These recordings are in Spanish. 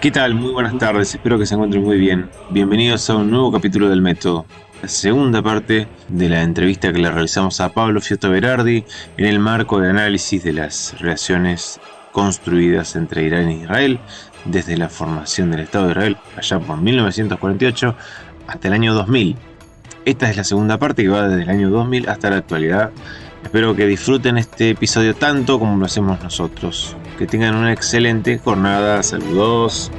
¿Qué tal? Muy buenas tardes, espero que se encuentren muy bien. Bienvenidos a un nuevo capítulo del Método, la segunda parte de la entrevista que le realizamos a Pablo Fiotto Berardi en el marco de análisis de las relaciones construidas entre Irán e Israel desde la formación del Estado de Israel allá por 1948 hasta el año 2000. Esta es la segunda parte que va desde el año 2000 hasta la actualidad. Espero que disfruten este episodio tanto como lo hacemos nosotros. Que tengan una excelente jornada. Saludos.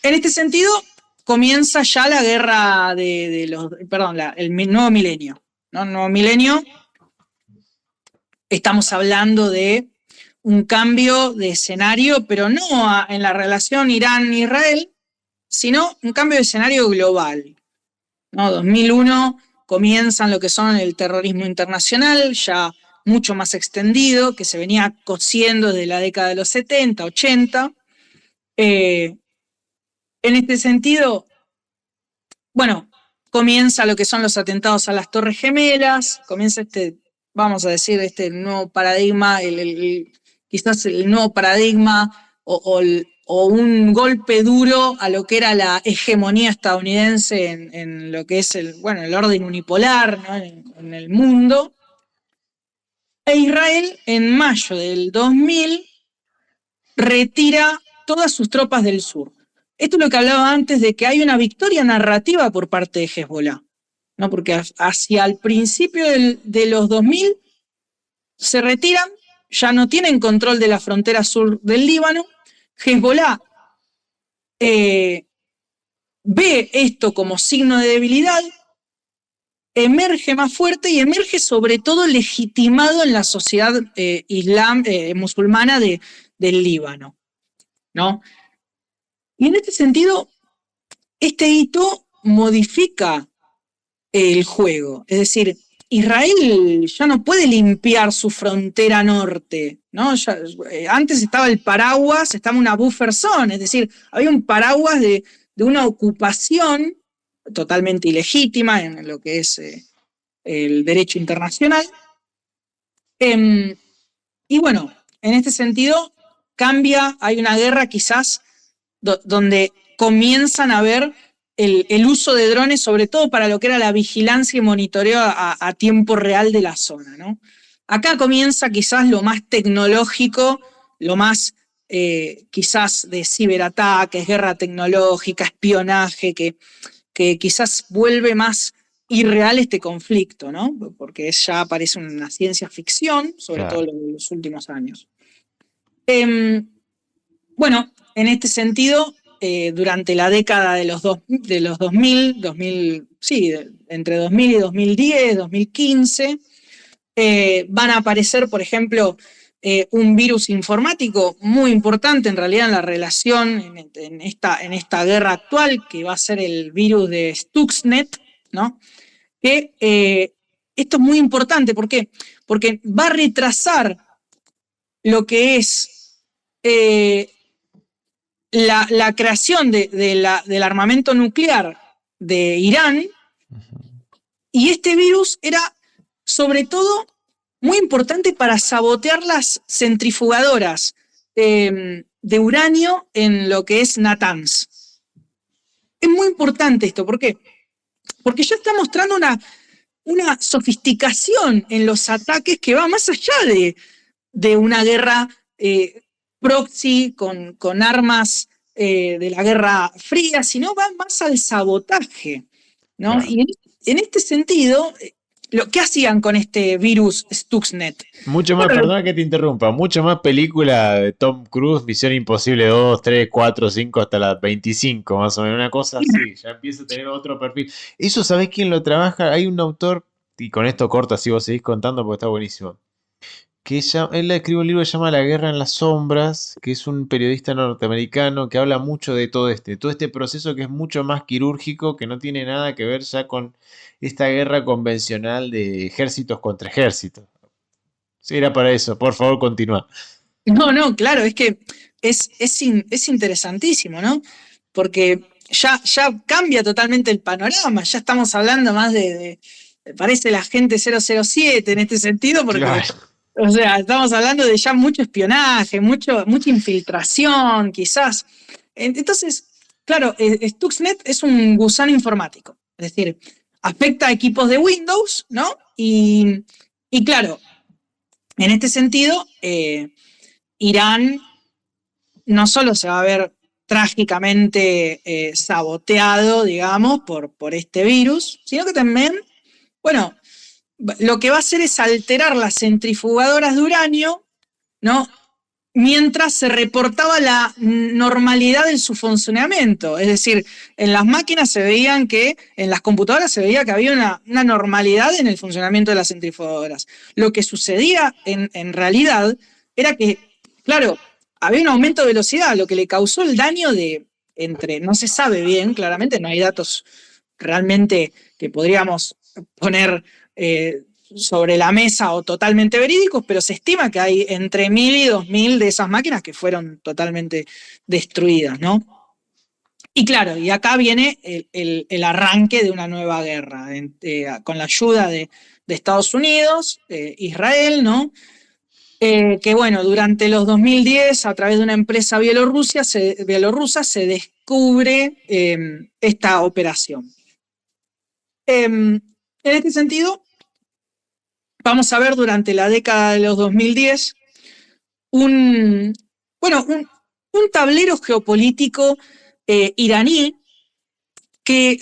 En este sentido, comienza ya la guerra el nuevo milenio, ¿no? El nuevo milenio, estamos hablando de un cambio de escenario, pero no en la relación Irán-Israel, sino un cambio de escenario global, ¿no? 2001 comienzan lo que son el terrorismo internacional, ya mucho más extendido, que se venía cociendo desde la década de los 70, 80. En este sentido, bueno, comienza lo que son los atentados a las Torres Gemelas, comienza vamos a decir, nuevo paradigma, quizás el nuevo paradigma o un golpe duro a lo que era la hegemonía estadounidense en lo que es el orden unipolar, ¿no? en el mundo. E Israel, en mayo del 2000, retira todas sus tropas del sur. Esto es lo que hablaba antes de que hay una victoria narrativa por parte de Hezbollah, ¿no? Porque hacia el principio de los 2000 se retiran, ya no tienen control de la frontera sur del Líbano. Hezbollah ve esto como signo de debilidad, emerge más fuerte y emerge sobre todo legitimado en la sociedad musulmana del Líbano, ¿no? Y en este sentido, este hito modifica el juego. Es decir, Israel ya no puede limpiar su frontera norte, ¿no? Antes estaba el paraguas, estaba una buffer zone, es decir, había un paraguas de una ocupación totalmente ilegítima en lo que es el derecho internacional. Y bueno, en este sentido cambia, hay una guerra quizás donde comienzan a ver el uso de drones, sobre todo para lo que era la vigilancia y monitoreo a tiempo real de la zona, ¿no? Acá comienza quizás lo más tecnológico, lo más quizás de ciberataques, guerra tecnológica, espionaje, que quizás vuelve más irreal este conflicto, ¿no? Porque ya parece una ciencia ficción, sobre todo en los últimos años. Bueno, en este sentido, durante la década de los 2000, sí, entre 2000 y 2010, 2015, van a aparecer, por ejemplo, un virus informático muy importante en realidad en la relación, en esta guerra actual, que va a ser el virus de Stuxnet, ¿no? Que esto es muy importante, ¿por qué? Porque va a retrasar lo que es la creación del armamento nuclear de Irán, y este virus era sobre todo muy importante para sabotear las centrifugadoras de uranio en lo que es Natanz. Es muy importante esto, ¿por qué? Porque ya está mostrando una sofisticación en los ataques que va más allá de una guerra proxy con armas de la Guerra Fría, sino va más al sabotaje, ¿no? Claro. Y en este sentido, ¿qué hacían con este virus Stuxnet? Mucho más, perdona que te interrumpa, mucho más película de Tom Cruise, Misión Imposible 2, 3, 4, 5, hasta las 25, más o menos, una cosa así, ya empieza a tener otro perfil. Eso, ¿sabés quién lo trabaja? Hay un autor y con esto corto, así vos seguís contando porque está buenísimo. Él escribe un libro que se llama La guerra en las sombras, que es un periodista norteamericano que habla mucho de todo este proceso que es mucho más quirúrgico, que no tiene nada que ver ya con esta guerra convencional de ejércitos contra ejércitos. Sí, era para eso, por favor, continúa. No, claro, es que es interesantísimo, ¿no? Porque ya cambia totalmente el panorama, ya estamos hablando más parece la gente 007 en este sentido, porque, Claro. o sea, estamos hablando de ya mucho espionaje, mucha infiltración, quizás. Entonces, claro, Stuxnet es un gusano informático, es decir, afecta a equipos de Windows, ¿no? Y claro, en este sentido, Irán no solo se va a ver trágicamente saboteado, digamos, por este virus, sino que también, bueno, lo que va a hacer es alterar las centrifugadoras de uranio, ¿no? Mientras se reportaba la normalidad en su funcionamiento. Es decir, en las máquinas se veían que, en las computadoras se veía que había una normalidad en el funcionamiento de las centrifugadoras. Lo que sucedía en realidad era que, claro, había un aumento de velocidad, lo que le causó el daño no se sabe bien, claramente, no hay datos realmente que podríamos poner sobre la mesa o totalmente verídicos, pero se estima que hay entre 1000 y 2000 de esas máquinas que fueron totalmente destruidas, ¿no? Y claro, y acá viene el arranque de una nueva guerra, con la ayuda de Estados Unidos, Israel, ¿no? Que bueno, durante los 2010, a través de una empresa bielorrusa, se descubre esta operación. En este sentido, vamos a ver durante la década de los 2010 un tablero geopolítico iraní que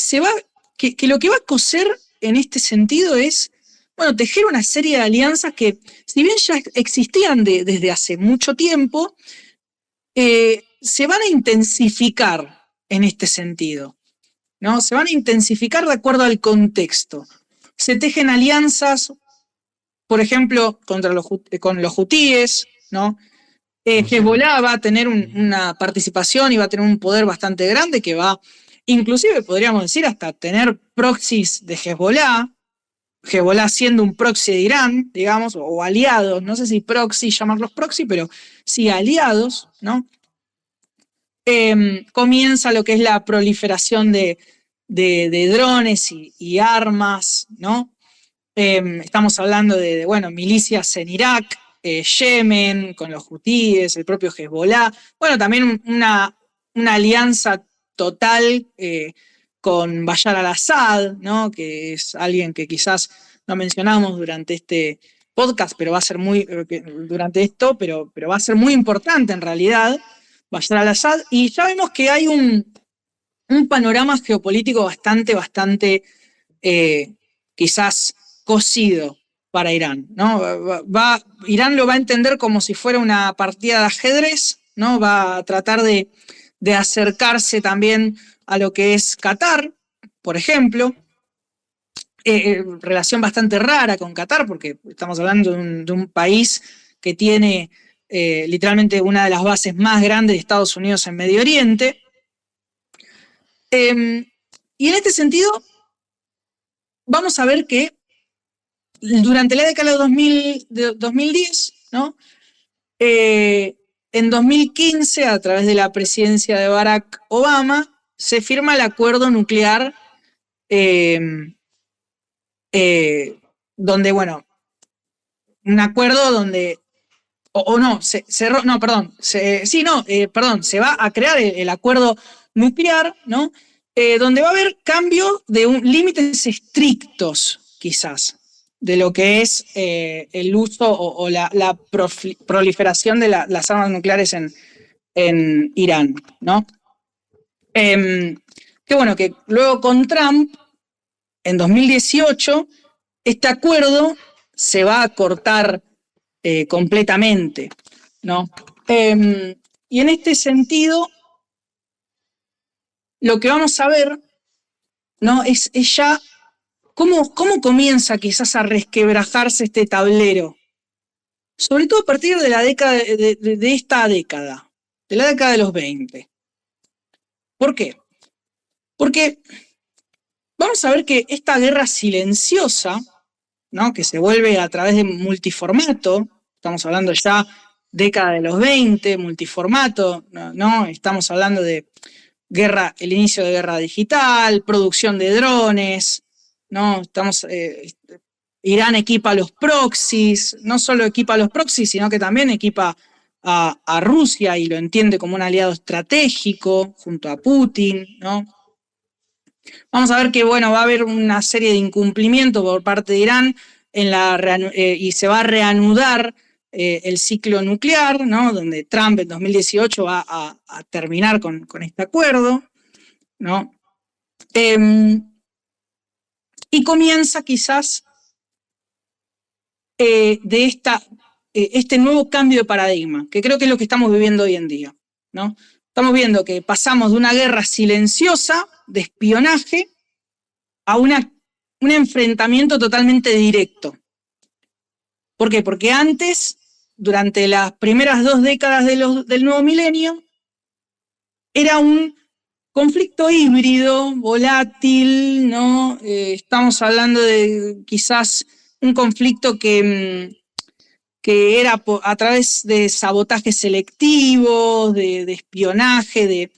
lo que va a coser en este sentido es, bueno, tejer una serie de alianzas que, si bien ya existían desde hace mucho tiempo, se van a intensificar en este sentido, ¿no? Se van a intensificar de acuerdo al contexto. Se tejen alianzas, por ejemplo, con los hutíes, ¿no? Hezbollah va a tener una participación y va a tener un poder bastante grande que va, inclusive podríamos decir, hasta tener proxies de Hezbollah siendo un proxy de Irán, digamos, o aliados, no sé si proxy, llamarlos proxy, pero sí aliados, ¿no? Comienza lo que es la proliferación de drones y armas, ¿no? Estamos hablando de milicias en Irak, Yemen, con los hutíes, el propio Hezbollah. Bueno, también una alianza total con Bashar al-Assad, ¿no? Que es alguien que quizás no mencionamos durante este podcast, pero va a ser pero va a ser muy importante en realidad, Bashar al-Assad. Y ya vemos que hay un panorama geopolítico bastante quizás cocido para Irán, ¿no? Irán lo va a entender como si fuera una partida de ajedrez, ¿no? Va a tratar de acercarse también a lo que es Qatar, por ejemplo. Relación bastante rara con Qatar, porque estamos hablando de un país que tiene literalmente una de las bases más grandes de Estados Unidos en Medio Oriente. Y en este sentido, vamos a ver que durante la década de 2010, ¿no? En 2015, a través de la presidencia de Barack Obama, se firma el acuerdo nuclear donde, bueno, un acuerdo donde, se va a crear el acuerdo nuclear, ¿no? Donde va a haber cambio de límites estrictos, quizás, de lo que es el uso o la proliferación de las armas nucleares en Irán, ¿no? Que bueno, que luego con Trump, en 2018, este acuerdo se va a cortar completamente, ¿no? Y en este sentido, lo que vamos a ver, ¿no? es ya ¿Cómo comienza quizás a resquebrajarse este tablero? Sobre todo a partir de la década de esta década, de la década de los 20. ¿Por qué? Porque vamos a ver que esta guerra silenciosa, ¿no?, que se vuelve a través de multiformato, estamos hablando ya década de los 20, multiformato, ¿no? Estamos hablando de el inicio de guerra digital, producción de drones, ¿no? Irán equipa los proxies, no solo equipa los proxies, sino que también equipa a Rusia y lo entiende como un aliado estratégico junto a Putin, ¿no? Vamos a ver que, bueno, va a haber una serie de incumplimientos por parte de Irán y se va a reanudar el ciclo nuclear, ¿no?, donde Trump en 2018 va a terminar con este acuerdo, ¿no? Y comienza quizás este nuevo cambio de paradigma, que creo que es lo que estamos viviendo hoy en día, ¿no? Estamos viendo que pasamos de una guerra silenciosa, de espionaje, a un enfrentamiento totalmente directo. ¿Por qué? Porque antes, durante las primeras 2 décadas del nuevo milenio, era un conflicto híbrido, volátil, ¿no? Estamos hablando de quizás un conflicto que era a través de sabotajes selectivos, de espionaje,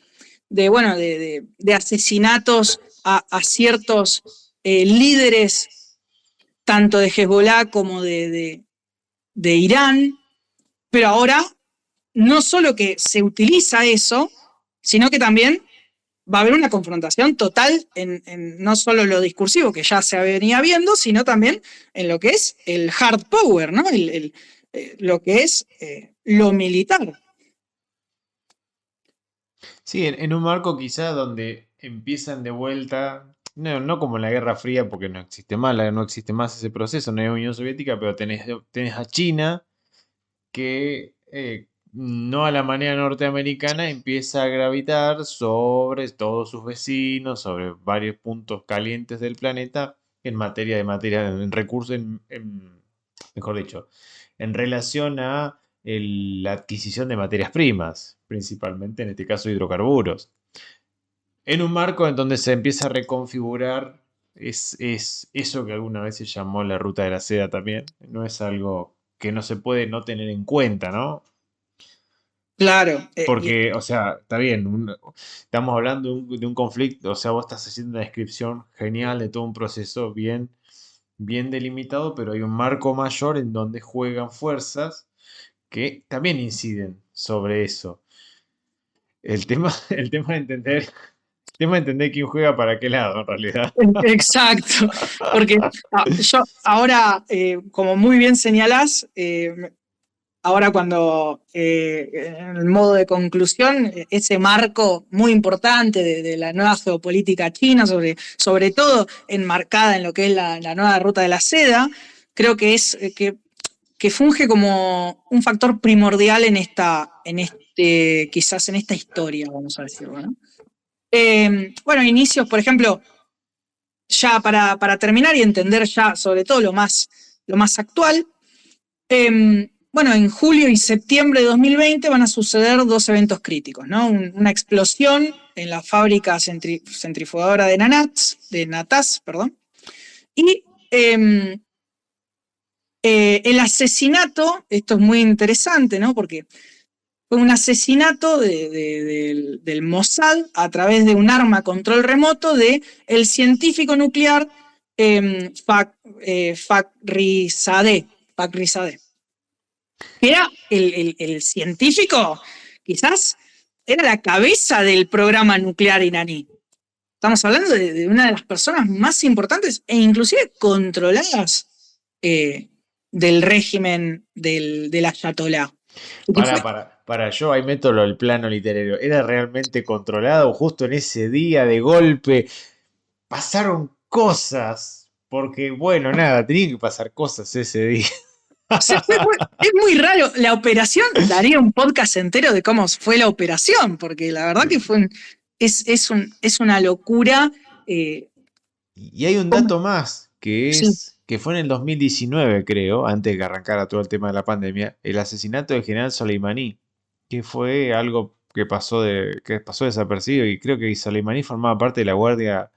de asesinatos a ciertos líderes, tanto de Hezbollah como de Irán, pero ahora no solo que se utiliza eso, sino que también va a haber una confrontación total en no solo lo discursivo, que ya se venía viendo, sino también en lo que es el hard power, ¿no? Lo que es lo militar. Sí, en un marco quizá donde empiezan de vuelta, no como en la Guerra Fría, porque no existe más ese proceso, no hay Unión Soviética, pero tenés a China que no a la manera norteamericana empieza a gravitar sobre todos sus vecinos, sobre varios puntos calientes del planeta en materia en recursos, mejor dicho, en relación a la adquisición de materias primas, principalmente en este caso hidrocarburos. En un marco en donde se empieza a reconfigurar es eso que alguna vez se llamó la ruta de la seda también. No es algo que no se puede no tener en cuenta, ¿no? Claro. Porque, o sea, está bien, estamos hablando de un conflicto, o sea, vos estás haciendo una descripción genial de todo un proceso bien delimitado, pero hay un marco mayor en donde juegan fuerzas que también inciden sobre eso. El tema, el tema de entender quién juega para qué lado, en realidad. Exacto, porque yo ahora, como muy bien señalás, ahora cuando en el modo de conclusión, ese marco muy importante de la nueva geopolítica china, sobre todo enmarcada en lo que es la nueva ruta de la seda, creo que es que funge como un factor primordial quizás en esta historia, vamos a decirlo, ¿no? Bueno, inicios, por ejemplo, ya para terminar y entender ya sobre todo lo más actual, bueno, en julio y septiembre de 2020 van a suceder 2 eventos críticos, ¿no? Una explosión en la fábrica centrifugadora de Natas, y el asesinato, esto es muy interesante, ¿no? Porque fue un asesinato del Mossad a través de un arma a control remoto del científico nuclear Fakhrizadeh, que era el científico, quizás era la cabeza del programa nuclear iraní. Estamos hablando de una de las personas más importantes e inclusive controladas del régimen del ayatolá. Para yo ahí meto el plano literario. ¿Era realmente controlado? Justo en ese día de golpe pasaron cosas. Porque, bueno, nada, tenía que pasar cosas ese día. Es muy raro. La operación, daría un podcast entero de cómo fue la operación, porque la verdad que es una locura Y hay un dato más, Sí, que fue en el 2019, creo, antes de que arrancara todo el tema de la pandemia, el asesinato del general Soleimani, que fue algo que pasó desapercibido, y creo que Soleimani formaba parte de la Guardia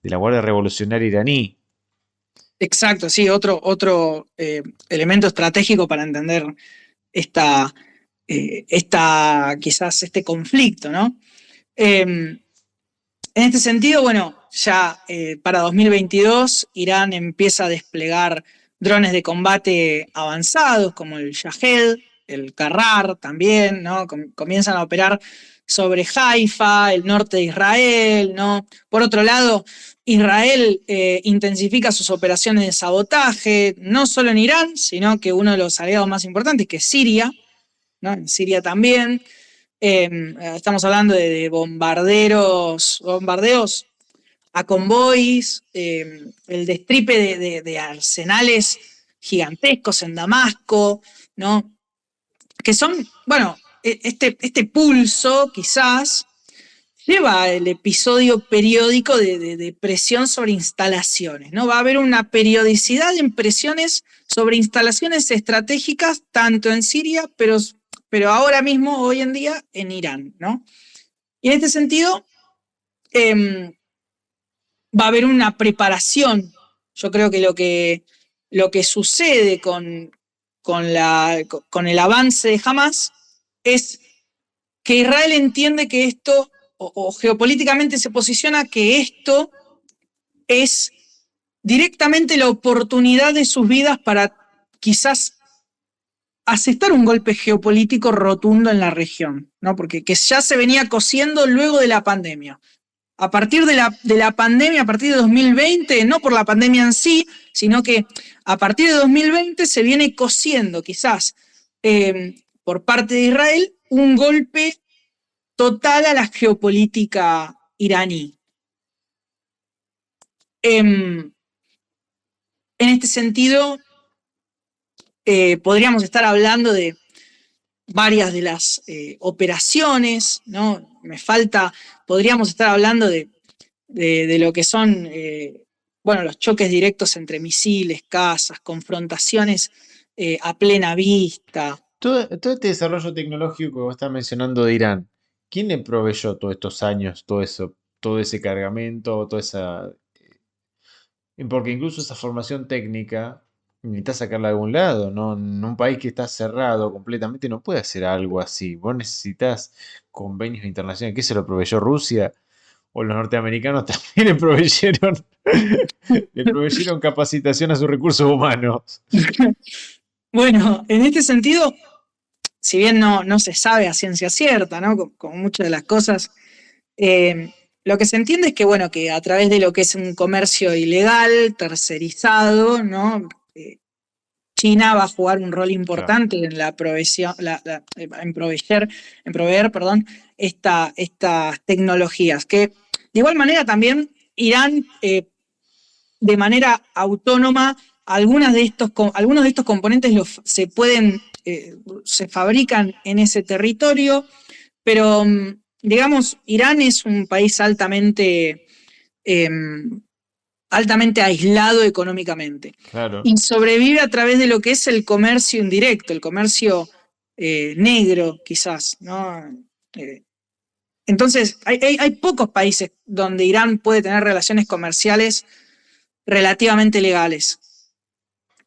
Revolucionaria iraní. exacto, sí, otro elemento estratégico para entender esta, quizás este conflicto, ¿no? En este sentido, bueno, ya para 2022 Irán empieza a desplegar drones de combate avanzados como el Shahed, el Karrar también, ¿no? Comienzan a operar sobre Haifa, el norte de Israel, ¿no? Por otro lado, Israel intensifica sus operaciones de sabotaje, no solo en Irán, sino que uno de los aliados más importantes, que es Siria, ¿no? En Siria también. Estamos hablando de bombardeos a convoys, el destripe de arsenales gigantescos en Damasco, ¿no? Que son, bueno, este pulso quizás lleva el episodio periódico de presión sobre instalaciones, ¿no? Va a haber una periodicidad en presiones sobre instalaciones estratégicas, tanto en Siria, pero ahora mismo, hoy en día, en Irán, ¿no? Y en este sentido, va a haber una preparación. Yo creo que lo que sucede con el avance de Hamas es que Israel entiende que esto, o geopolíticamente se posiciona que esto es directamente la oportunidad de sus vidas para quizás asestar un golpe geopolítico rotundo en la región, ¿no? Porque que ya se venía cociendo luego de la pandemia. A partir de la pandemia, a partir de 2020, no por la pandemia en sí, sino que a partir de 2020 se viene cociendo quizás por parte de Israel un golpe total a la geopolítica iraní. En este sentido, podríamos estar hablando de varias de las operaciones, ¿no? Podríamos estar hablando de lo que son, bueno, los choques directos entre misiles, cazas, confrontaciones a plena vista. Todo este desarrollo tecnológico que vos estás mencionando de Irán, ¿quién le proveyó todos estos años, todo eso, todo ese cargamento, toda esa... Porque incluso esa formación técnica necesitas sacarla de algún lado, ¿no? En un país que está cerrado completamente no puede hacer algo así. Vos necesitas convenios internacionales. ¿Qué se lo proveyó Rusia? O los norteamericanos también le proveyeron capacitación a sus recursos humanos. Bueno, en este sentido, si bien no se sabe a ciencia cierta, ¿no? Con muchas de las cosas, lo que se entiende es que, bueno, que a través de lo que es un comercio ilegal, tercerizado, ¿no? China va a jugar un rol Claro. importante en la provisión, en proveer, perdón, estas tecnologías. Que de igual manera también Irán, de manera autónoma, algunos de estos componentes se fabrican en ese territorio, pero digamos, Irán es un país altamente aislado económicamente Claro. y sobrevive a través de lo que es el comercio indirecto, el comercio negro, quizás, ¿no? Entonces, hay pocos países donde Irán puede tener relaciones comerciales relativamente legales.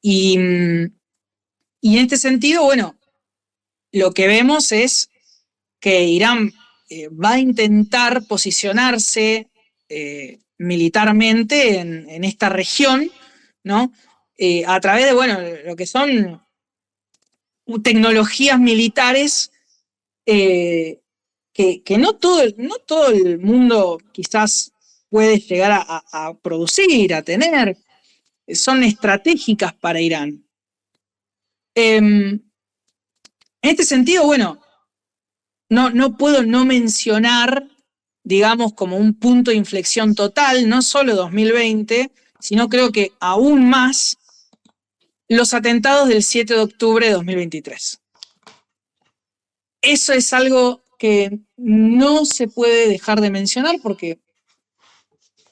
Y en este sentido, bueno, lo que vemos es que Irán va a intentar posicionarse militarmente en esta región, ¿no? A través de, bueno, lo que son tecnologías militares que no todo el mundo quizás puede llegar a producir, a tener, son estratégicas para Irán. En este sentido, bueno, no puedo no mencionar, digamos, como un punto de inflexión total, no solo 2020, sino creo que aún más los atentados del 7 de octubre de 2023. Eso es algo que no se puede dejar de mencionar porque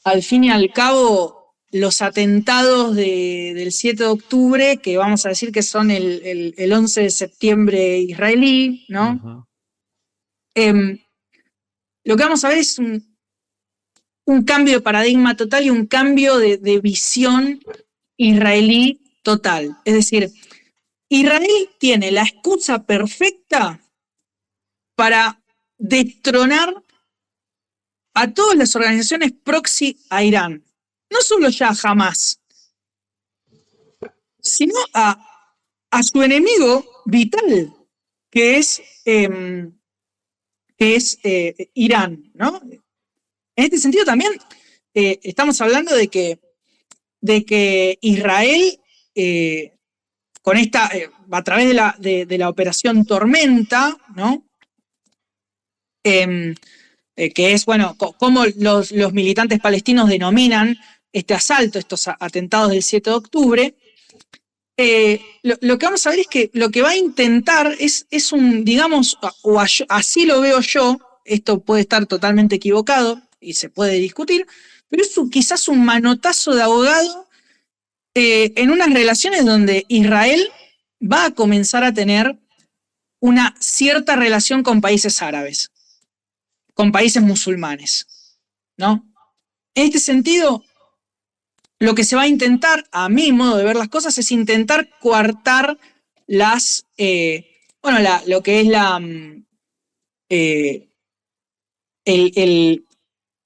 al fin y al cabo los atentados del 7 de octubre, que vamos a decir que son el 11 de septiembre israelí, ¿no? Ujú. Lo que vamos a ver es un cambio de paradigma total y un cambio de visión israelí total. Es decir, Israel tiene la excusa perfecta para destronar a todas las organizaciones proxy a Irán. No solo ya Hamas, sino a su enemigo vital, que es Irán, ¿no? En este sentido también estamos hablando de que Israel, con esta, a través de la operación Tormenta, ¿no? Que es, bueno, cómo los militantes palestinos denominan este asalto, estos atentados del 7 de octubre, lo que vamos a ver es que lo que va a intentar es un, digamos, así lo veo yo, esto puede estar totalmente equivocado y se puede discutir, pero es quizás un manotazo de ahogado en unas relaciones donde Israel va a comenzar a tener una cierta relación con países árabes, con países musulmanes, ¿no? En este sentido, lo que se va a intentar, a mi modo de ver las cosas, es intentar coartar lo que es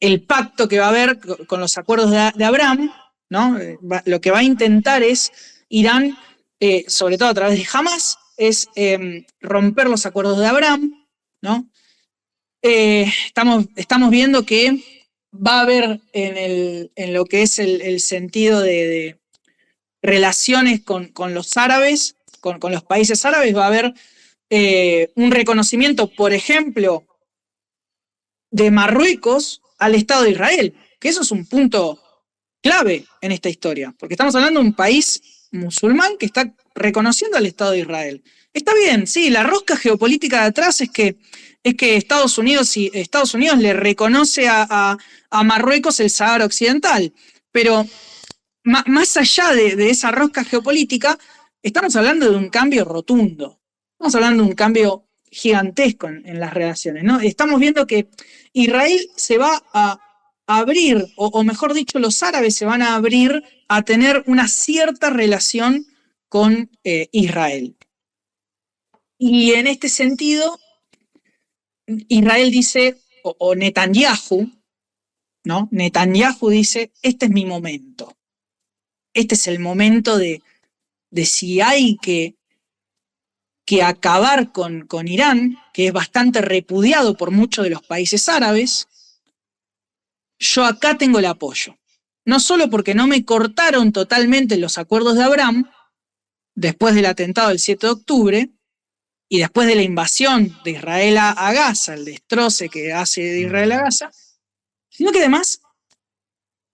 el pacto que va a haber con los acuerdos de Abraham, ¿no? Lo que va a intentar es Irán, sobre todo a través de Hamas, es romper los acuerdos de Abraham, ¿no? Estamos viendo que va a haber en lo que es el sentido de relaciones con los árabes, con los países árabes, va a haber un reconocimiento, por ejemplo, de Marruecos al Estado de Israel, que eso es un punto clave en esta historia, porque estamos hablando de un país musulmán que está reconociendo al Estado de Israel. Está bien, sí, la rosca geopolítica de atrás es que Estados Unidos le reconoce a Marruecos el Sahara Occidental, pero más allá de esa rosca geopolítica, estamos hablando de un cambio rotundo, estamos hablando de un cambio gigantesco en las relaciones, ¿no? Estamos viendo que Israel se va a abrir, o mejor dicho, los árabes se van a abrir a tener una cierta relación con Israel. Y en este sentido, Israel dice, o Netanyahu, ¿no? Netanyahu dice, este es mi momento. Este es el momento de si hay que acabar con Irán, que es bastante repudiado por muchos de los países árabes, yo acá tengo el apoyo. No solo porque no me cortaron totalmente los acuerdos de Abraham, después del atentado del 7 de octubre, y después de la invasión de Israel a Gaza, el destroce que hace de Israel a Gaza, sino que además,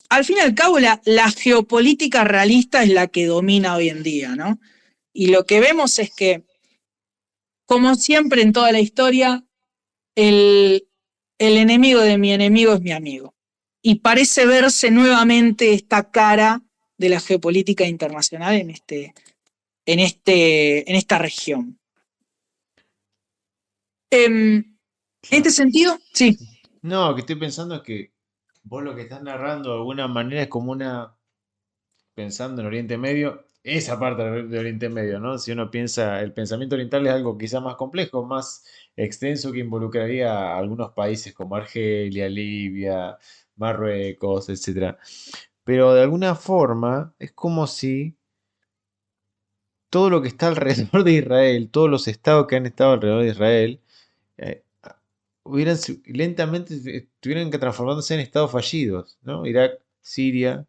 al fin y al cabo, la geopolítica realista es la que domina hoy en día, ¿no? Y lo que vemos es que, como siempre en toda la historia, el enemigo de mi enemigo es mi amigo. Y parece verse nuevamente esta cara de la geopolítica internacional en esta región. En este sentido, sí. No, que estoy pensando que vos lo que estás narrando de alguna manera es como pensando en Oriente Medio, esa parte de Oriente Medio, ¿no? Si uno piensa, el pensamiento oriental es algo quizá más complejo, más extenso, que involucraría a algunos países como Argelia, Libia, Marruecos, etcétera. Pero de alguna forma es como si todo lo que está alrededor de Israel, todos los estados que han estado alrededor de Israel, eh, lentamente tuvieran que transformándose en estados fallidos, ¿no? Irak, Siria,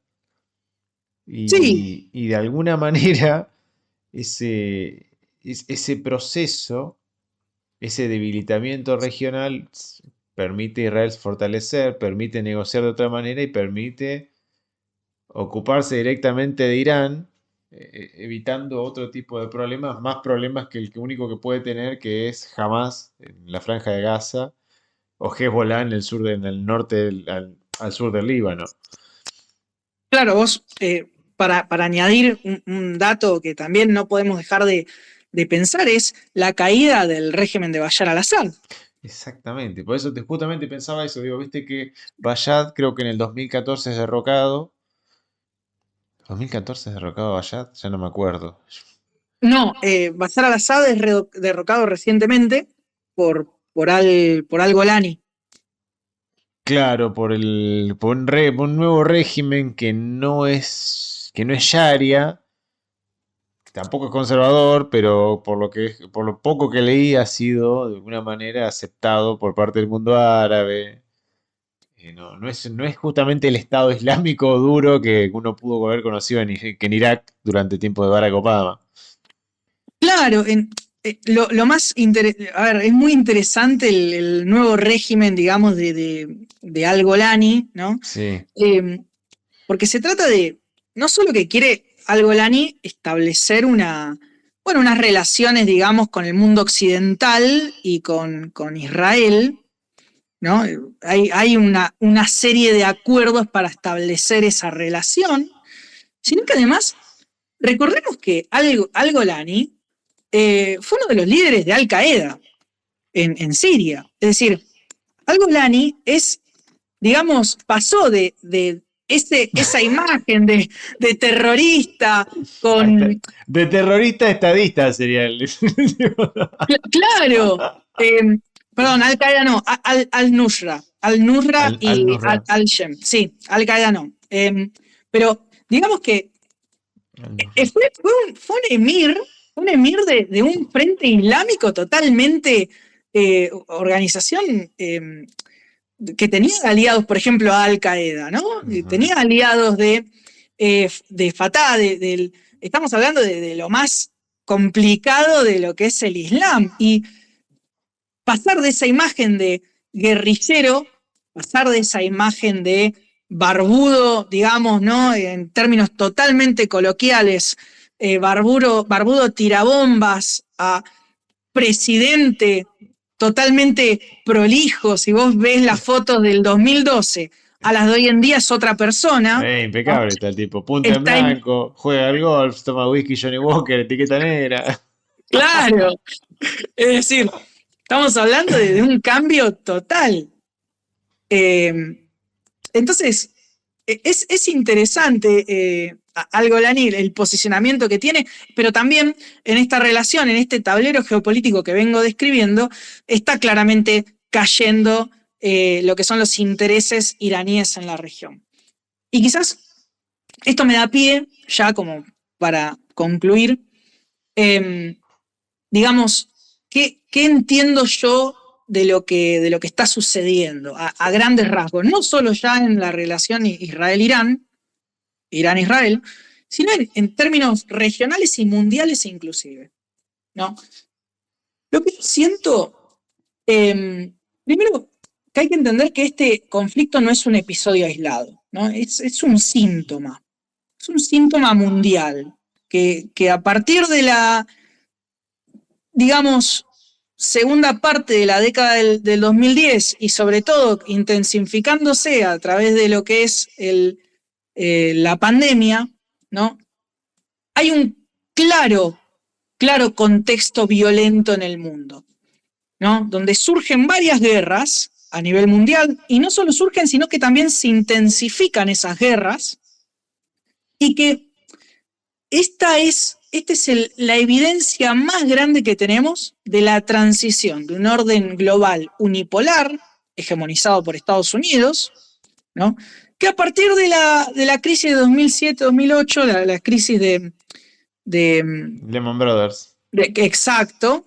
Sí, y de alguna manera ese proceso, ese debilitamiento regional permite a Israel fortalecer, permite negociar de otra manera y permite ocuparse directamente de Irán, evitando otro tipo de problemas, más problemas que el único que puede tener, que es Hamas en la franja de Gaza o Hezbollah en el sur, en el norte, al sur del Líbano. Claro, vos, para añadir un dato que también no podemos dejar de pensar, es la caída del régimen de Bashar al-Assad. Exactamente, por eso justamente pensaba eso, digo, viste que Bayad creo que en el 2014 es derrocado. ¿2014 es derrocado Bayad? Ya no me acuerdo. No, Bashar al-Assad es derrocado recientemente por al-Golani. Claro, por un nuevo régimen que no es Sharia, tampoco es conservador, pero por lo poco que leí ha sido de alguna manera aceptado por parte del mundo árabe. No es justamente el Estado Islámico duro que uno pudo haber conocido que en Irak durante el tiempo de Barack Obama. Claro, lo más a ver, es muy interesante el nuevo régimen, digamos, de al-Golani, ¿no? Sí. Porque se trata de, no solo que quiere al-Golani establecer unas relaciones, digamos, con el mundo occidental y con Israel, ¿no? Hay una serie de acuerdos para establecer esa relación, sino que además, recordemos que al-Golani fue uno de los líderes de Al-Qaeda en Siria. Es decir, al-Golani digamos, pasó de esa imagen de terrorista con... De terrorista a estadista sería el. Claro, perdón, Al-Qaeda no, al-Nusra. Al-Nusra y Al-Nusra. al-Shem. Sí, Al-Qaeda no. Pero digamos que fue un emir de un frente islámico totalmente organización que tenía aliados, por ejemplo, a Al-Qaeda, ¿no? Tenía aliados de Fatah, estamos hablando de lo más complicado de lo que es el Islam. Y pasar de esa imagen de guerrillero, pasar de esa imagen de barbudo, digamos, ¿no? En términos totalmente coloquiales, barbudo tirabombas, a presidente totalmente prolijo. Si vos ves las fotos del 2012 a las de hoy en día es otra persona. Impecable está el tipo. Punta en Está blanco, juega al golf, toma whisky Johnny Walker, etiqueta negra. claro. Es decir, estamos hablando de un cambio total. Entonces, es interesante al-Golani, el posicionamiento que tiene, pero también en esta relación, en este tablero geopolítico que vengo describiendo, está claramente cayendo lo que son los intereses iraníes en la región. Y quizás esto me da pie, ya como para concluir, digamos, ¿qué entiendo yo de lo que está sucediendo a grandes rasgos? No solo ya en la relación Israel-Irán, Irán-Israel, sino en términos regionales y mundiales inclusive, ¿no? Lo que yo siento, primero que hay que entender que este conflicto no es un episodio aislado, ¿no? Es un síntoma mundial, que a partir de la, digamos, segunda parte de la década del 2010 y sobre todo intensificándose a través de lo que es la pandemia, ¿no? Hay un claro contexto violento en el mundo, ¿no? Donde surgen varias guerras a nivel mundial y no solo surgen, sino que también se intensifican esas guerras y que esta es la evidencia más grande que tenemos de la transición de un orden global unipolar, hegemonizado por Estados Unidos, ¿no? Que a partir de la crisis de 2007-2008, la crisis de Lehman Brothers. Exacto,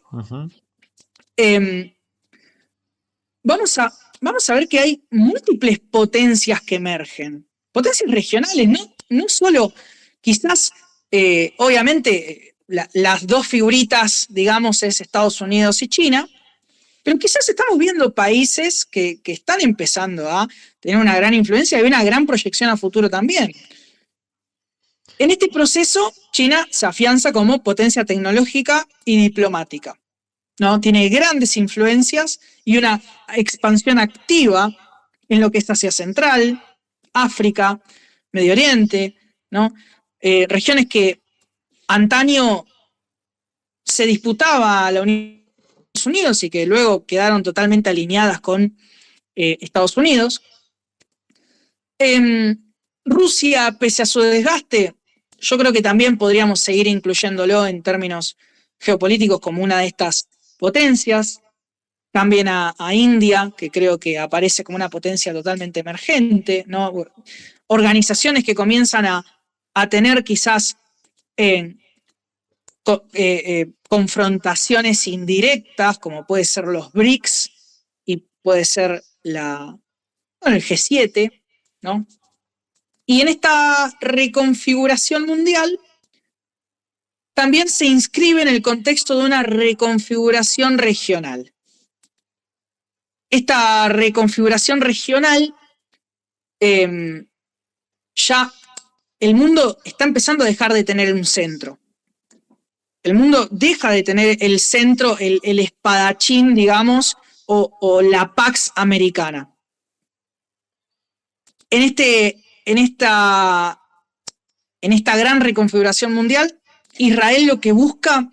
vamos a ver que hay múltiples potencias que emergen, potencias regionales, no solo quizás, obviamente, las dos figuritas, digamos, es Estados Unidos y China, pero quizás estamos viendo países que están empezando a tener una gran influencia y una gran proyección a futuro también. En este proceso, China se afianza como potencia tecnológica y diplomática, ¿no? Tiene grandes influencias y una expansión activa en lo que es Asia Central, África, Medio Oriente, ¿no? Regiones que antaño se disputaba a la Unión de Estados Unidos y que luego quedaron totalmente alineadas con Estados Unidos. Rusia, pese a su desgaste, yo creo que también podríamos seguir incluyéndolo en términos geopolíticos como una de estas potencias. También a India, que creo que aparece como una potencia totalmente emergente, ¿no? Organizaciones que comienzan a tener quizás confrontaciones indirectas, como puede ser los BRICS y puede ser el G7, ¿no? Y en esta reconfiguración mundial también se inscribe en el contexto de una reconfiguración regional. Esta reconfiguración regional, ya el mundo está empezando a dejar de tener un centro. El mundo deja de tener el centro, el espadachín, digamos, o la Pax americana. En esta gran reconfiguración mundial, Israel lo que busca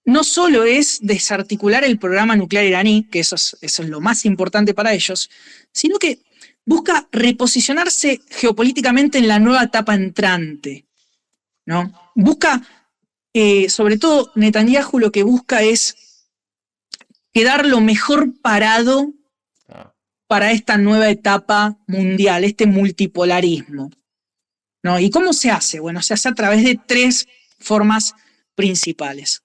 no solo es desarticular el programa nuclear iraní, que eso es lo más importante para ellos, sino que busca reposicionarse geopolíticamente en la nueva etapa entrante, ¿no? Busca, sobre todo Netanyahu lo que busca es quedar lo mejor parado para esta nueva etapa mundial, este multipolarismo, ¿no? ¿Y cómo se hace? Bueno, se hace a través de 3 formas principales.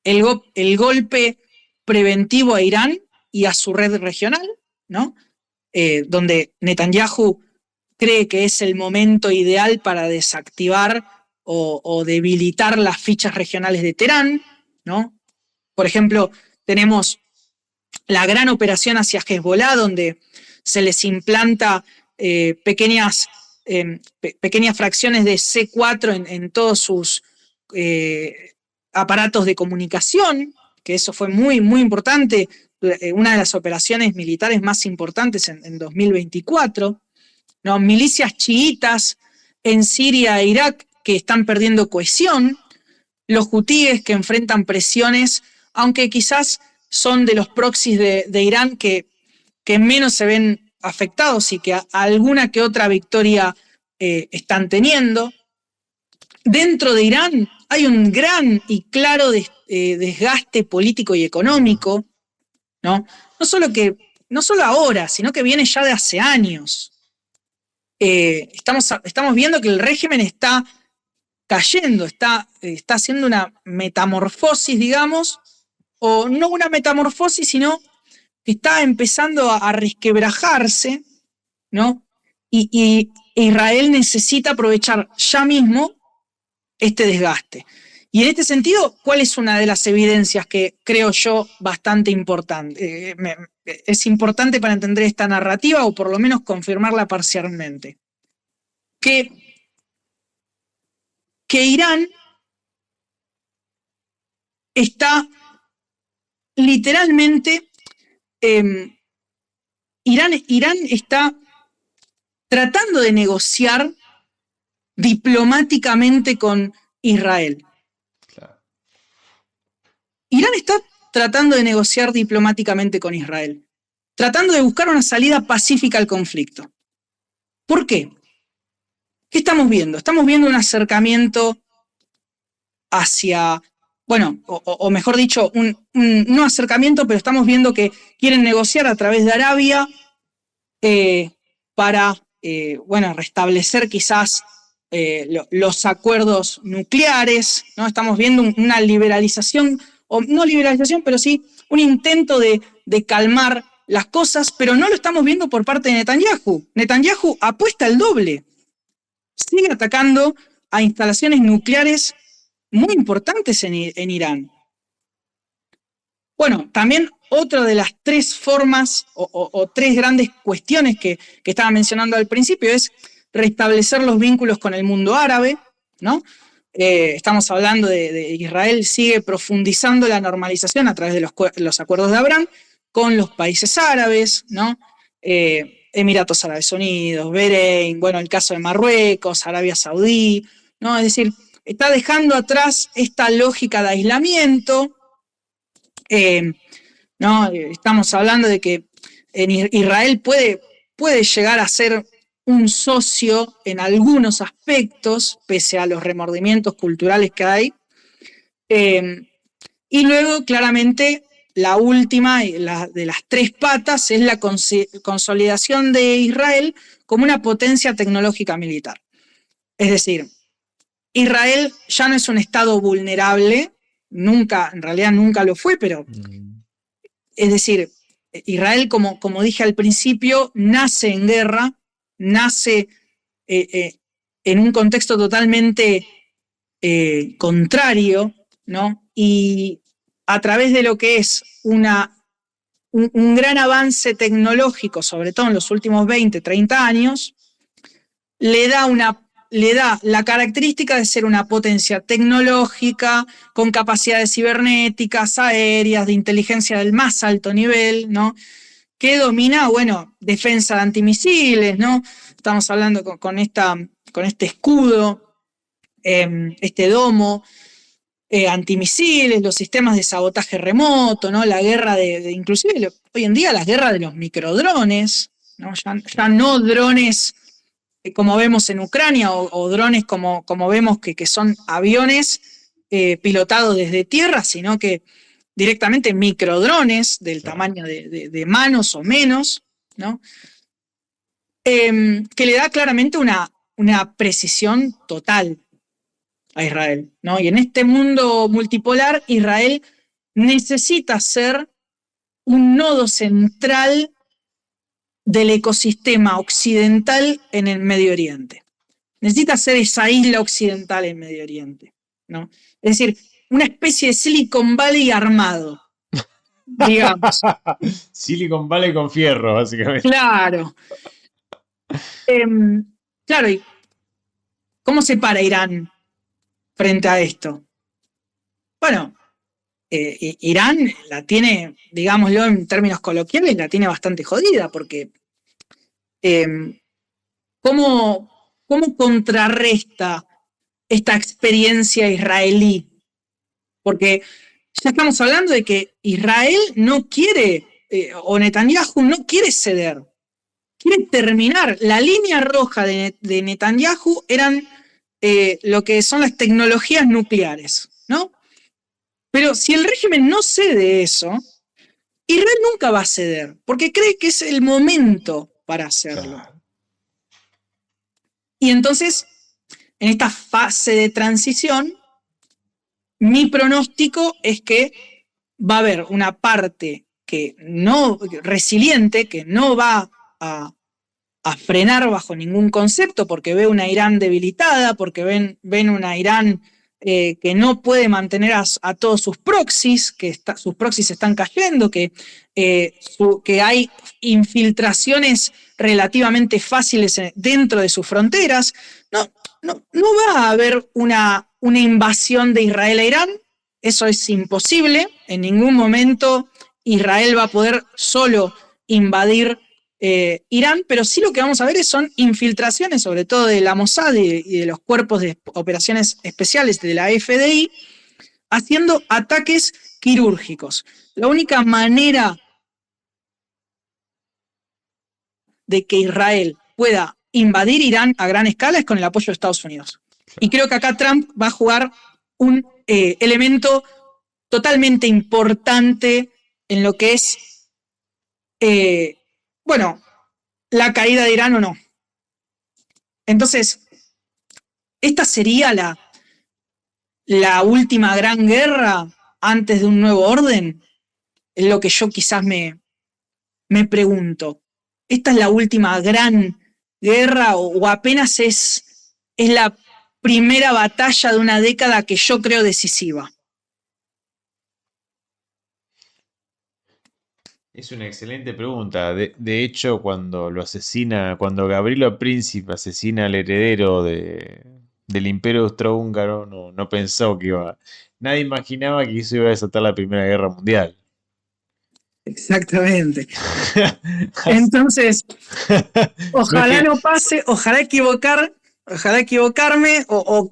El golpe preventivo a Irán y a su red regional, ¿no? Donde Netanyahu cree que es el momento ideal para desactivar o debilitar las fichas regionales de Teherán, ¿no? Por ejemplo, tenemos la gran operación hacia Hezbollah, donde se les implanta pequeñas fracciones de C4 en todos sus aparatos de comunicación, que eso fue muy, muy importante, una de las operaciones militares más importantes en 2024, ¿no? Milicias chiitas en Siria e Irak que están perdiendo cohesión, los hutíes que enfrentan presiones, aunque quizás son de los proxies de Irán que menos se ven afectados y que alguna que otra victoria están teniendo. Dentro de Irán hay un gran y claro desgaste político y económico, ¿no? No solo ahora, sino que viene ya de hace años. Estamos viendo que el régimen está cayendo, está haciendo una metamorfosis, digamos, o no una metamorfosis, sino que está empezando a resquebrajarse, ¿no? Y Israel necesita aprovechar ya mismo este desgaste. Y en este sentido, ¿cuál es una de las evidencias que creo yo bastante importante? Es importante para entender esta narrativa o por lo menos confirmarla parcialmente. Que Irán está literalmente, Irán está tratando de negociar diplomáticamente con Israel. Claro. Irán está tratando de negociar diplomáticamente con Israel, tratando de buscar una salida pacífica al conflicto. ¿Por qué? ¿Qué estamos viendo? Estamos viendo un acercamiento hacia, bueno, o mejor dicho, no acercamiento, pero estamos viendo que quieren negociar a través de Arabia para, restablecer quizás los acuerdos nucleares, ¿no? Estamos viendo una liberalización, o no liberalización, pero sí un intento de calmar las cosas, pero no lo estamos viendo por parte de Netanyahu. Netanyahu apuesta el doble. Sigue atacando a instalaciones nucleares muy importantes en Irán. Bueno, también otra de las 3 formas o 3 grandes cuestiones que estaba mencionando al principio es restablecer los vínculos con el mundo árabe, ¿no? Estamos hablando de Israel sigue profundizando la normalización a través de los acuerdos de Abraham con los países árabes, ¿no? Emiratos Árabes Unidos, Bahrein, bueno, el caso de Marruecos, Arabia Saudí, ¿no? Es decir, está dejando atrás esta lógica de aislamiento, ¿no? Estamos hablando de que Israel puede llegar a ser un socio en algunos aspectos, pese a los remordimientos culturales que hay. Y luego, claramente, la última de las tres patas es la consolidación de Israel como una potencia tecnológica militar. Es decir, Israel ya no es un estado vulnerable, nunca, en realidad nunca lo fue, pero es decir, Israel, como dije al principio, nace en guerra, nace en un contexto totalmente contrario, ¿no? Y a través de lo que es un gran avance tecnológico, sobre todo en los últimos 20, 30 años, le da la característica de ser una potencia tecnológica, con capacidades cibernéticas, aéreas, de inteligencia del más alto nivel, ¿no? Que domina, bueno, defensa de antimisiles, ¿no? Estamos hablando con este escudo, este domo, antimisiles, los sistemas de sabotaje remoto, ¿no? La guerra inclusive hoy en día las guerras de los microdrones, ¿no? Ya no drones como vemos en Ucrania o drones como vemos que son aviones pilotados desde tierra, sino que directamente microdrones del tamaño de manos o menos, ¿no? Que le da claramente una precisión total a Israel, ¿no? Y en este mundo multipolar, Israel necesita ser un nodo central del ecosistema occidental en el Medio Oriente. Necesita ser esa isla occidental en Medio Oriente, ¿no? Es decir, una especie de Silicon Valley armado, digamos. Silicon Valley con fierro, básicamente. Claro. Claro, ¿y cómo se para Irán frente a esto? Bueno, Irán la tiene, digámoslo en términos coloquiales, la tiene bastante jodida, porque ¿cómo contrarresta esta experiencia israelí? Porque ya estamos hablando de que Israel no quiere, o Netanyahu no quiere ceder, quiere terminar. La línea roja de Netanyahu eran lo que son las tecnologías nucleares, ¿no? Pero si el régimen no cede eso, Israel nunca va a ceder, porque cree que es el momento para hacerlo. Claro. Y entonces, en esta fase de transición, mi pronóstico es que va a haber una parte resiliente, que no va a frenar bajo ningún concepto, porque ve una Irán debilitada, porque ven una Irán que no puede mantener a todos sus proxies, sus proxies están cayendo, que hay infiltraciones relativamente fáciles dentro de sus fronteras. No va a haber una invasión de Israel a Irán, eso es imposible. En ningún momento Israel va a poder solo invadir Irán, pero sí lo que vamos a ver son infiltraciones, sobre todo de la Mossad y de los cuerpos de operaciones especiales de la FDI, haciendo ataques quirúrgicos. La única manera de que Israel pueda invadir Irán a gran escala es con el apoyo de Estados Unidos. Y creo que acá Trump va a jugar un elemento totalmente importante en lo que es la caída de Irán o no. Entonces, esta sería la última gran guerra antes de un nuevo orden, es lo que yo quizás me pregunto. ¿Esta es la última gran guerra o apenas es la primera batalla de una década que yo creo decisiva? Es una excelente pregunta. De hecho, cuando Gavrilo Príncipe asesina al heredero del Imperio Austrohúngaro, no pensó que nadie imaginaba que eso iba a desatar la Primera Guerra Mundial. Exactamente. Entonces, No es ojalá que, no pase, ojalá equivocarme, o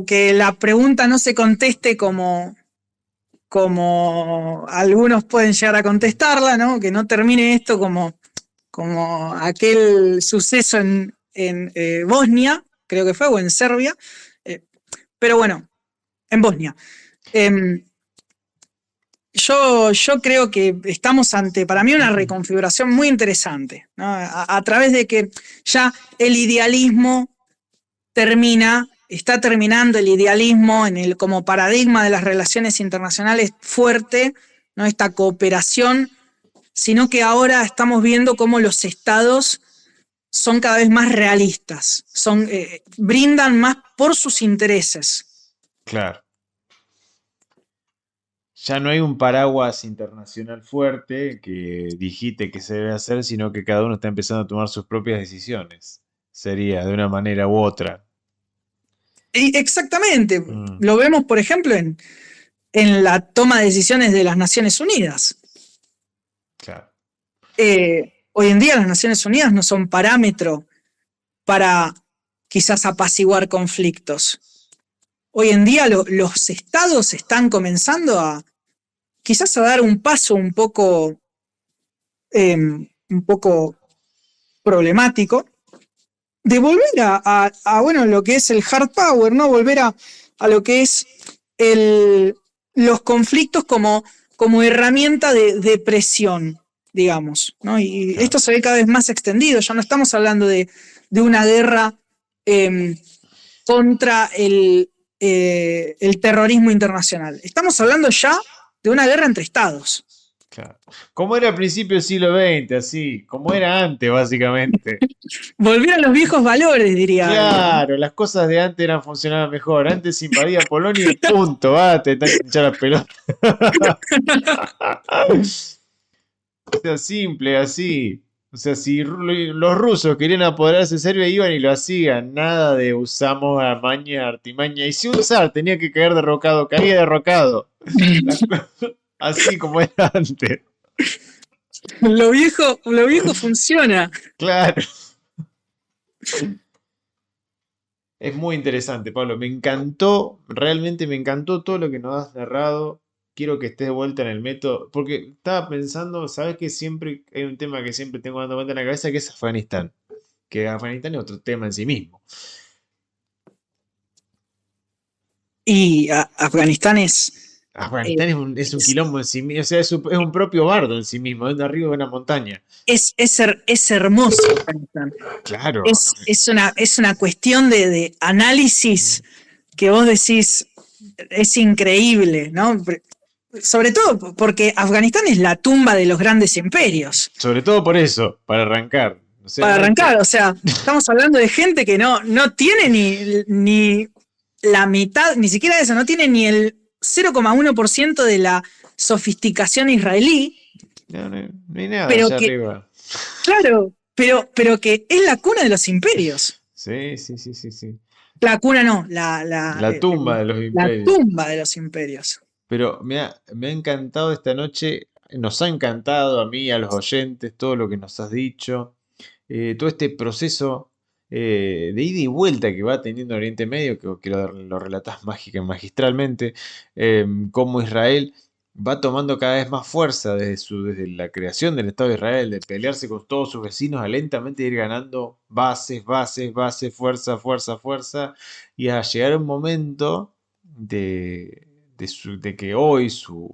que la pregunta no se conteste como algunos pueden llegar a contestarla, ¿no? Que no termine esto como aquel suceso en Bosnia, creo que fue, o en Serbia, eh, pero bueno, en Bosnia. Em, yo creo que estamos ante, para mí, una reconfiguración muy interesante, ¿no? A través de que ya el idealismo está terminando el idealismo como paradigma de las relaciones internacionales fuerte, ¿no? Esta cooperación, sino que ahora estamos viendo cómo los estados son cada vez más realistas, brindan más por sus intereses. claro, ya no hay un paraguas internacional fuerte que digite que se debe hacer, sino que cada uno está empezando a tomar sus propias decisiones. Sería de una manera u otra. Y exactamente, Mm, lo vemos, por ejemplo, en la toma de decisiones de las Naciones Unidas. claro. Hoy en día las Naciones Unidas no son parámetro para quizás apaciguar conflictos. Hoy en día los estados están comenzando quizás a dar un paso un poco problemático, de volver bueno, lo que es el hard power, ¿no? Volver a lo que es los conflictos como herramienta de presión, digamos, ¿no? Y Claro. esto se ve cada vez más extendido, ya no estamos hablando de una guerra contra el terrorismo internacional. Estamos hablando ya de una guerra entre estados. Claro. Como era a principios del siglo XX, así, como era antes, básicamente. Volver a los viejos valores, diría alguien. Claro, las cosas de antes funcionaban mejor. Antes invadía Polonia y punto, va, te están hinchar la pelota. O sea, simple, así. O sea, si los rusos querían apoderarse de Serbia, iban y lo hacían. Nada de usamos amaña, artimaña. Y si un zar tenía que caer derrocado, caía derrocado. La así como era antes. Lo viejo funciona. Claro. Es muy interesante, Pablo. Me encantó, realmente me encantó todo lo que nos has narrado. Quiero que estés de vuelta en el método, porque estaba pensando, sabes que siempre hay un tema que siempre tengo dando vuelta en la cabeza, que es Afganistán. Que Afganistán es otro tema en sí mismo. Y Afganistán eh, Es un es, quilombo en sí mismo, o sea, es un propio bardo en sí mismo, es de arriba de una montaña. es hermoso Afganistán. Claro. Es una cuestión de análisis que vos decís, es increíble, ¿no? Sobre todo porque Afganistán es la tumba de los grandes imperios. Sobre todo por eso, para arrancar. O sea, Para no hay que. arrancar, o sea, estamos hablando de gente que no tiene ni la mitad, ni siquiera eso, no tiene ni el 0,1% de la sofisticación israelí, No hay nada pero allá que, arriba. claro, pero que es la cuna de los imperios. Sí, sí, sí, sí, sí. La cuna no, la, la, La tumba el- de los la imperios. tumba de los imperios. Pero me ha encantado esta noche, nos ha encantado a mí, a los oyentes, todo lo que nos has dicho, todo este proceso de ida y vuelta que va teniendo Oriente Medio, que lo relatás magistralmente, cómo Israel va tomando cada vez más fuerza desde la creación del Estado de Israel, de pelearse con todos sus vecinos, a lentamente ir ganando bases, bases, bases, fuerza, fuerza, fuerza, y a llegar a un momento de que hoy su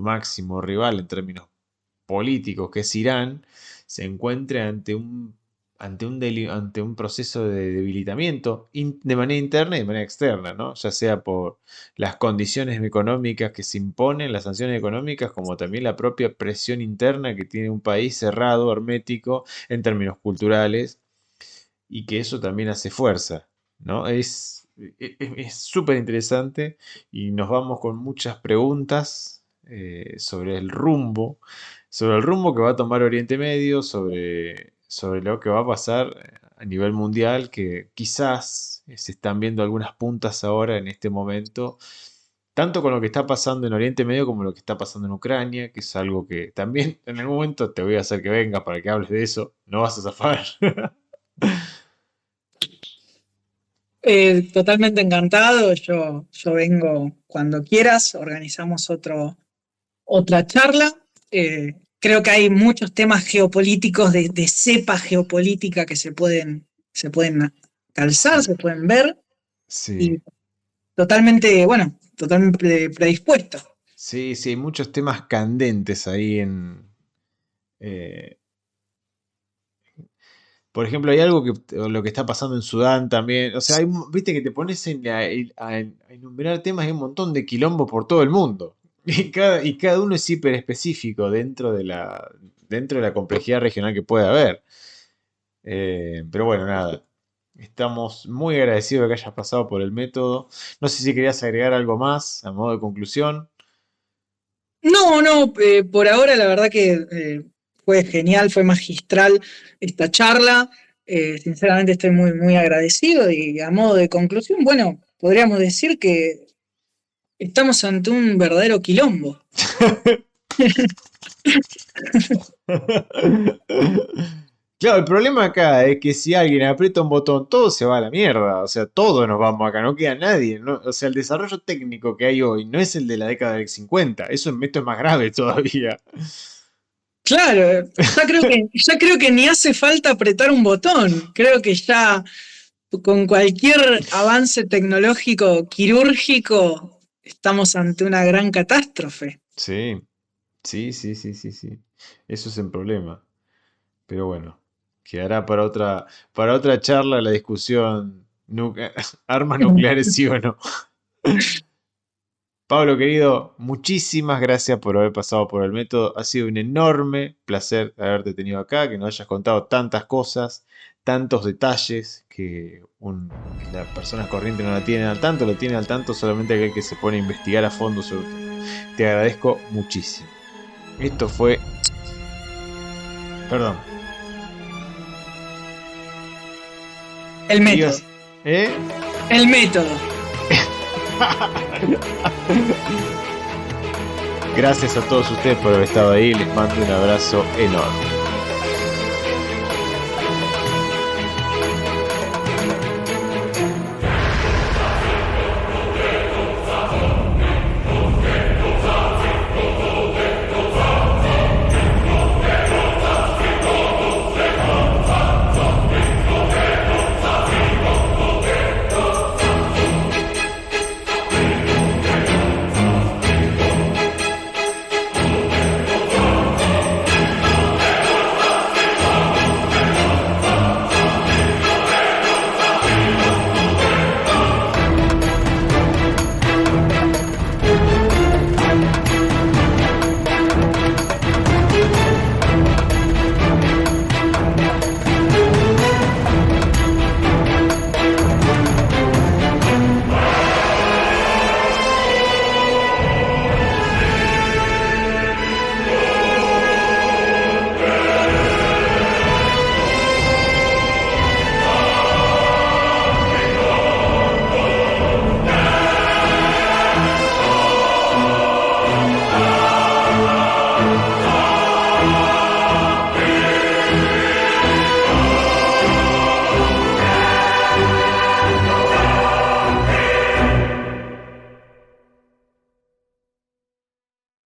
máximo rival en términos políticos, que es Irán, se encuentre ante un proceso de debilitamiento de manera interna y de manera externa, ¿no? Ya sea por las condiciones económicas que se imponen, las sanciones económicas, como también la propia presión interna que tiene un país cerrado, hermético, en términos culturales, y que eso también hace fuerza, ¿no? Es súper interesante y nos vamos con muchas preguntas sobre el rumbo que va a tomar Oriente Medio, sobre lo que va a pasar a nivel mundial, que quizás se están viendo algunas puntas ahora en este momento tanto con lo que está pasando en Oriente Medio como lo que está pasando en Ucrania, que es algo que también en algún momento te voy a hacer que vengas para que hables de eso. No vas a zafar. Totalmente encantado. Yo vengo cuando quieras, organizamos otra charla. Creo que hay muchos temas geopolíticos de cepa geopolítica que se pueden calzar, se pueden ver. Sí. Y totalmente predispuesto. Sí, sí, hay muchos temas candentes ahí en... por ejemplo, hay algo que lo que está pasando en Sudán también. O sea, viste que te pones a enumerar temas y hay un montón de quilombo por todo el mundo. Y cada uno es hiper específico dentro de la complejidad regional que puede haber. Pero bueno, nada. Estamos muy agradecidos de que hayas pasado por el método. No sé si querías agregar algo más a modo de conclusión. No, por ahora la verdad que fue genial, fue magistral esta charla. Sinceramente estoy muy agradecido y a modo de conclusión, bueno, podríamos decir que estamos ante un verdadero quilombo. Claro, el problema acá es que si alguien aprieta un botón, todo se va a la mierda. O sea, todos nos vamos acá, no queda nadie. O sea, el desarrollo técnico que hay hoy no es el de la década del 50. Esto es más grave todavía. Claro, ya creo que ni hace falta apretar un botón. Creo que ya con cualquier avance tecnológico quirúrgico estamos ante una gran catástrofe. Sí, sí. Eso es el problema. Pero bueno, quedará para otra charla la discusión. Armas nucleares, sí o no. Pablo, querido, muchísimas gracias por haber pasado por el método. Ha sido un enorme placer haberte tenido acá, que nos hayas contado tantas cosas, tantos detalles que las personas corrientes no la tienen al tanto, lo tienen al tanto solamente aquel que se pone a investigar a fondo sobre esto. Te agradezco muchísimo. Esto fue... Perdón. El método. ¿Eh? El método. Gracias a todos ustedes por haber estado ahí. Les mando un abrazo enorme.